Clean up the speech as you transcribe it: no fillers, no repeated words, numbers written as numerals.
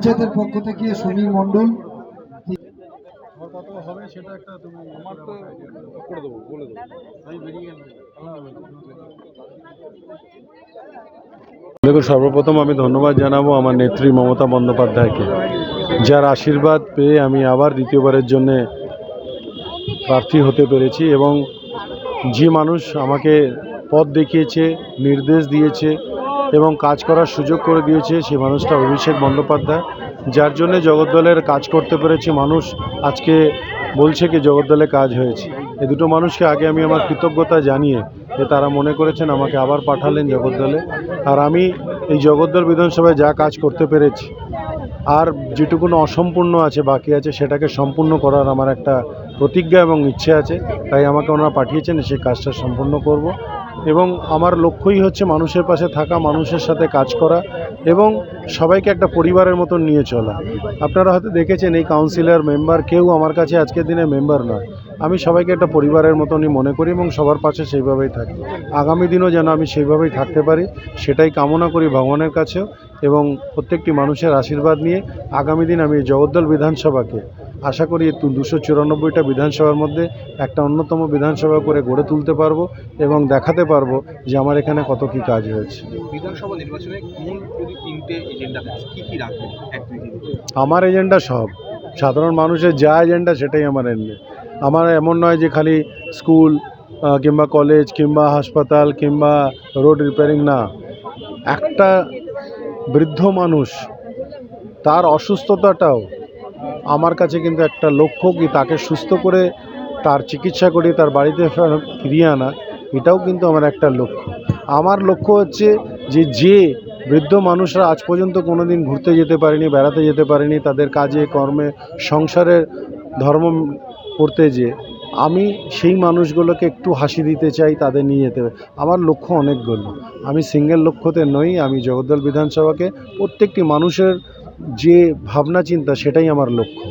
পঞ্চায়েতের পক্ষ থেকে সমীর মণ্ডল। দেখুন, সর্বপ্রথম আমি ধন্যবাদ জানাবো আমার নেত্রী মমতা বন্দ্যোপাধ্যায়কে, যার আশীর্বাদ পেয়ে আমি আবার দ্বিতীয়বারের জন্যে প্রার্থী হতে পেরেছি। এবং যে মানুষ আমাকে পথ দেখিয়েছে, নির্দেশ দিয়েছে এবং কাজ করার সুযোগ করে দিয়েছে, সেই মানুষটা অভিষেক বন্দ্যোপাধ্যায়, যার জন্য জগদ্দলের কাজ করতে পেরেছি। মানুষ আজকে বলছে কি জগদ্দলে কাজ হয়েছে। এই দুটো মানুষকে আগে আমি আমার কৃতজ্ঞতা জানিয়ে যে তারা মনে করেছেন আমাকে আবার পাঠালেন জগদ্দলে। আর আমি এই জগদ্দল বিধানসভায় যা কাজ করতে পেরেছি, আর যেটুকুনো অসম্পূর্ণ আছে, বাকি আছে, সেটাকে সম্পূর্ণ করার আমার একটা প্রতিজ্ঞা এবং ইচ্ছে আছে। তাই আমাকে ওনারা পাঠিয়েছেন, সেই কাজটা সম্পূর্ণ করব। এবং আমার লক্ষ্যই হচ্ছে মানুষের পাশে থাকা, মানুষের সাথে কাজ করা এবং সবাইকে একটা পরিবারের মতন নিয়ে চলা। আপনারা হয়তো দেখেছেন এই কাউন্সিলর মেম্বার কেউ আমার কাছে আজকের দিনে মেম্বার নয়। আমি সবাইকে একটা পরিবারের মতনই মনে করি এবং সবার পাশে সেইভাবেই থাকি। আগামী দিনও যেন আমি সেইভাবেই থাকতে পারি, সেটাই কামনা করি ভগবানের কাছেও। এবং প্রত্যেকটি মানুষের আশীর্বাদ নিয়ে আগামী দিন আমি জগদ্দল বিধানসভাকে আশা করি 294টা বিধানসভার মধ্যে একটা অন্যতম বিধানসভা করে গড়ে তুলতে পারবো এবং দেখাতে পারবো যে আমার এখানে কত কী কাজ হয়েছে। বিধানসভা নির্বাচনে কোন যদি 3টে এজেন্ডা থাকে কি কি রাখবেন? আমার এজেন্ডা সব, সাধারণ মানুষের যা এজেন্ডা সেটাই আমার এজেন্ডা। আমার এমন নয় যে খালি স্কুল কিংবা কলেজ কিংবা হাসপাতাল কিংবা রোড রিপেয়ারিং, না। একটা বৃদ্ধ মানুষ, তার অসুস্থতাটাও আমার কাছে কিন্তু একটা লক্ষ্য, কি তাকে সুস্থ করে তার চিকিৎসা করে তার বাড়িতে ফিরিয়ে আনা, এটাও কিন্তু আমার একটা লক্ষ্য। আমার লক্ষ্য হচ্ছে যে বৃদ্ধ মানুষরা আজ পর্যন্ত কোনো দিন ঘুরতে যেতে পারেনি, বেড়াতে যেতে পারেনি, তাদের কাজে কর্মে সংসারের ধর্ম করতে যেয়ে আমি সেই মানুষগুলোকে একটু হাসি দিতে চাই, তাদের নিয়ে যেতে হবে। আমার লক্ষ্য অনেকগুলো, আমি সিঙ্গেল লক্ষ্যতে নই। আমি জগদ্দল বিধানসভাকে প্রত্যেকটি মানুষের যে ভাবনা চিন্তা, সেটাই আমার লক্ষ্য।